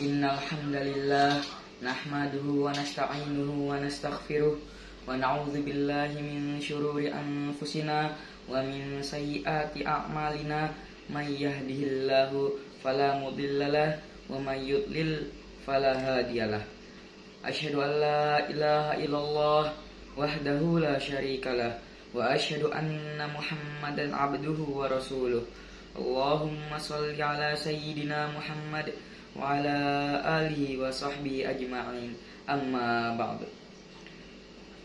Innal hamdalillah nahmaduhu wa nasta'inuhu wa nastaghfiruh wa na'udzu billahi min syururi anfusina wa min sayyiati a'malina may yahdihillahu fala mudhillalah wa may yudlil fala hadiyalah. Asyhadu an la ilaha illallah wahdahu la syarikalah wa asyhadu anna Muhammadan abduhu wa rasuluh. Allahumma shalli ala sayyidina Muhammad wa ala alihi wa sahbihi ajma'in, amma ba'du.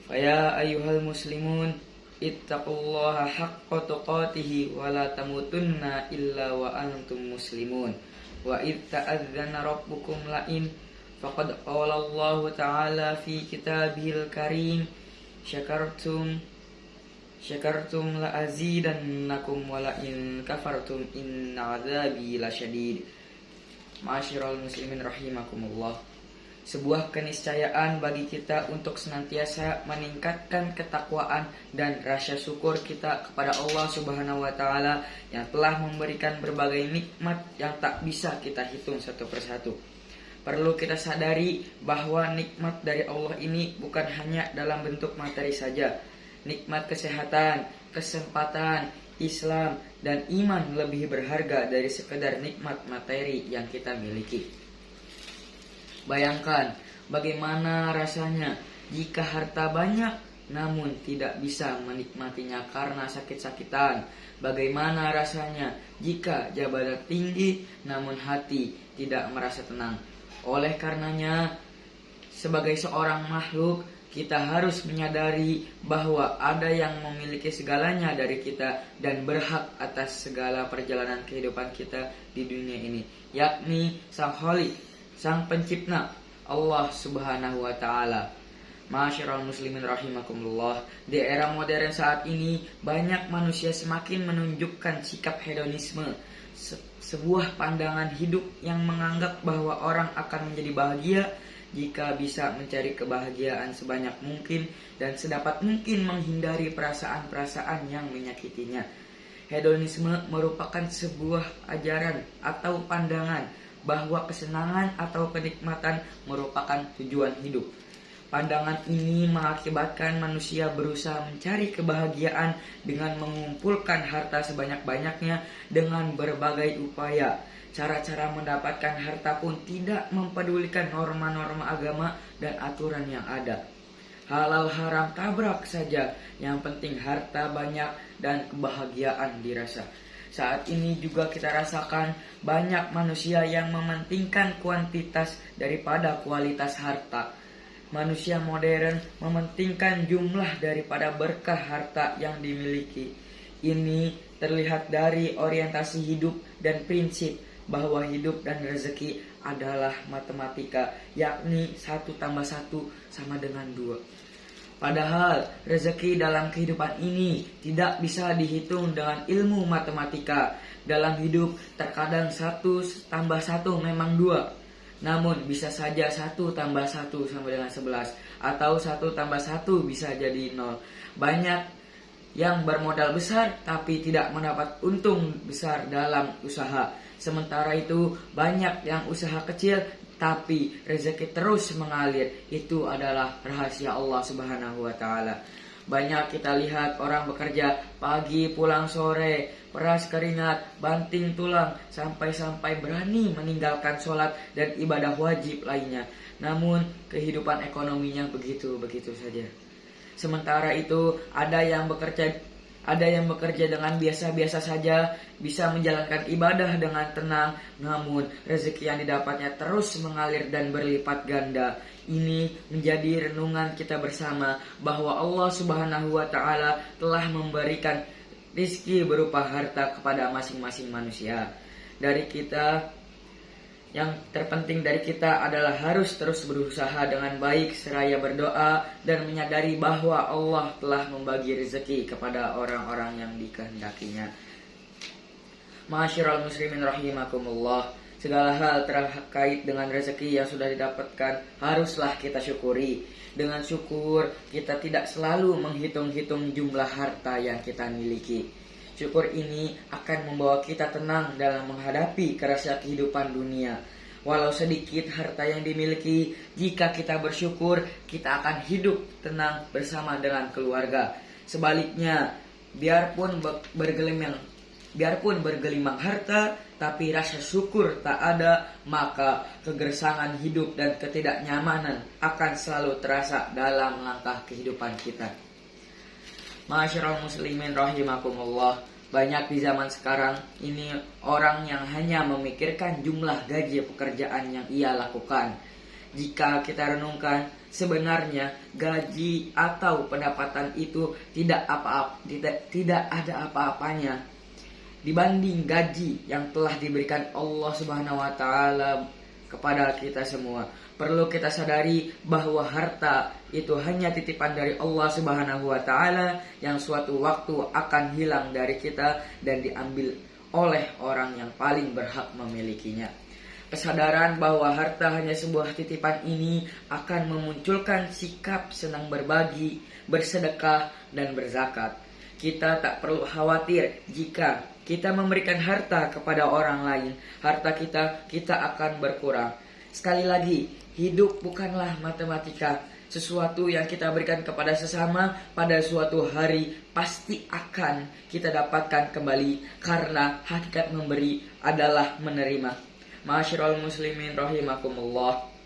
Faya ayyuhal muslimun ittaqullaha haqqa tuqatih wa la tamutunna illa wa antum muslimun. Wa idh ta'adzana rabbukum la'in faqad qala Allah ta'ala fi kitabihil karim syakartum la azidannakum wa la in kafartum inna adzabi lasyadid. Ma'asyiral muslimin rahimakumullah. Sebuah keniscayaan bagi kita untuk senantiasa meningkatkan ketakwaan dan rasa syukur kita kepada Allah Subhanahu wa taala yang telah memberikan berbagai nikmat yang tak bisa kita hitung satu persatu. Perlu kita sadari bahwa nikmat dari Allah ini bukan hanya dalam bentuk materi saja. Nikmat kesehatan, kesempatan, Islam dan iman lebih berharga dari sekedar nikmat materi yang kita miliki. Bayangkan bagaimana rasanya jika harta banyak namun tidak bisa menikmatinya karena sakit-sakitan. Bagaimana rasanya jika jabatan tinggi namun hati tidak merasa tenang. Oleh karenanya, sebagai seorang makhluk, kita harus menyadari bahwa ada yang memiliki segalanya dari kita dan berhak atas segala perjalanan kehidupan kita di dunia ini, yakni Sang Khalik, Sang Pencipta, Allah Subhanahu wa taala. Ma'asyiral muslimin rahimakumullah. Di era modern saat ini, banyak manusia semakin menunjukkan sikap hedonisme, sebuah pandangan hidup yang menganggap bahwa orang akan menjadi bahagia jika bisa mencari kebahagiaan sebanyak mungkin dan sedapat mungkin menghindari perasaan-perasaan yang menyakitinya. Hedonisme merupakan sebuah ajaran atau pandangan bahwa kesenangan atau kenikmatan merupakan tujuan hidup. Pandangan ini mengakibatkan manusia berusaha mencari kebahagiaan dengan mengumpulkan harta sebanyak-banyaknya dengan berbagai upaya. Cara-cara mendapatkan harta pun tidak mempedulikan norma-norma agama dan aturan yang ada. Halal haram tabrak saja, yang penting harta banyak dan kebahagiaan dirasa. Saat ini juga kita rasakan banyak manusia yang mementingkan kuantitas daripada kualitas harta. Manusia modern mementingkan jumlah daripada berkah harta yang dimiliki. Ini terlihat dari orientasi hidup dan prinsip bahwa hidup dan rezeki adalah matematika, yakni 1 tambah 1 sama dengan 2. Padahal rezeki dalam kehidupan ini tidak bisa dihitung dengan ilmu matematika. Dalam hidup terkadang 1 tambah 1 memang 2. Namun bisa saja 1 tambah 1 sama dengan 11, atau 1 tambah 1 bisa jadi 0. Banyak yang bermodal besar tapi tidak mendapat untung besar dalam usaha. Sementara itu banyak yang usaha kecil tapi rezeki terus mengalir. Itu adalah rahasia Allah Subhanahu wa taala. Banyak kita lihat orang bekerja pagi pulang sore, peras keringat, banting tulang, sampai-sampai berani meninggalkan sholat dan ibadah wajib lainnya. Namun kehidupan ekonominya begitu-begitu saja. Sementara itu ada yang bekerja dengan biasa-biasa saja, bisa menjalankan ibadah dengan tenang, namun rezeki yang didapatnya terus mengalir dan berlipat ganda. Ini menjadi renungan kita bersama bahwa Allah Subhanahu wa taala telah memberikan rizki berupa harta kepada masing-masing manusia. Yang terpenting dari kita adalah harus terus berusaha dengan baik seraya berdoa dan menyadari bahwa Allah telah membagi rezeki kepada orang-orang yang dikehendakinya. Ma'asyiral muslimin rahimakumullah. Segala hal terkait dengan rezeki yang sudah didapatkan haruslah kita syukuri. Dengan syukur kita tidak selalu menghitung-hitung jumlah harta yang kita miliki. Syukur ini akan membawa kita tenang dalam menghadapi kerasnya kehidupan dunia. Walau sedikit harta yang dimiliki, jika kita bersyukur, kita akan hidup tenang bersama dengan keluarga. Sebaliknya, biarpun bergelimang harta, tapi rasa syukur tak ada, maka kegersangan hidup dan ketidaknyamanan akan selalu terasa dalam langkah kehidupan kita. Ma'asyiral muslimin rahimakumullah, banyak di zaman sekarang ini orang yang hanya memikirkan jumlah gaji pekerjaan yang ia lakukan. Jika kita renungkan, sebenarnya gaji atau pendapatan itu tidak ada apa-apanya dibanding gaji yang telah diberikan Allah Subhanahu wa taala kepada kita semua. Perlu kita sadari bahwa harta itu hanya titipan dari Allah Subhanahu wa taala yang suatu waktu akan hilang dari kita dan diambil oleh orang yang paling berhak memilikinya. Kesadaran bahwa harta hanya sebuah titipan ini akan memunculkan sikap senang berbagi, bersedekah, dan berzakat. Kita tak perlu khawatir jika kita memberikan harta kepada orang lain, harta kita akan berkurang. Sekali lagi, hidup bukanlah matematika. Sesuatu yang kita berikan kepada sesama pada suatu hari pasti akan kita dapatkan kembali, karena hakikat memberi adalah menerima. Ma'asyiral muslimin rahimakumullah,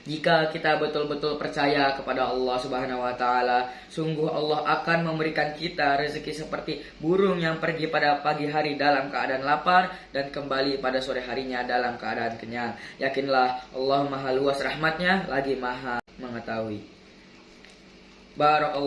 jika kita betul-betul percaya kepada Allah Subhanahu wa taala, sungguh Allah akan memberikan kita rezeki seperti burung yang pergi pada pagi hari dalam keadaan lapar dan kembali pada sore harinya dalam keadaan kenyang. Yakinlah Allah Maha luas rahmatnya lagi Maha mengetahui. Barakallahu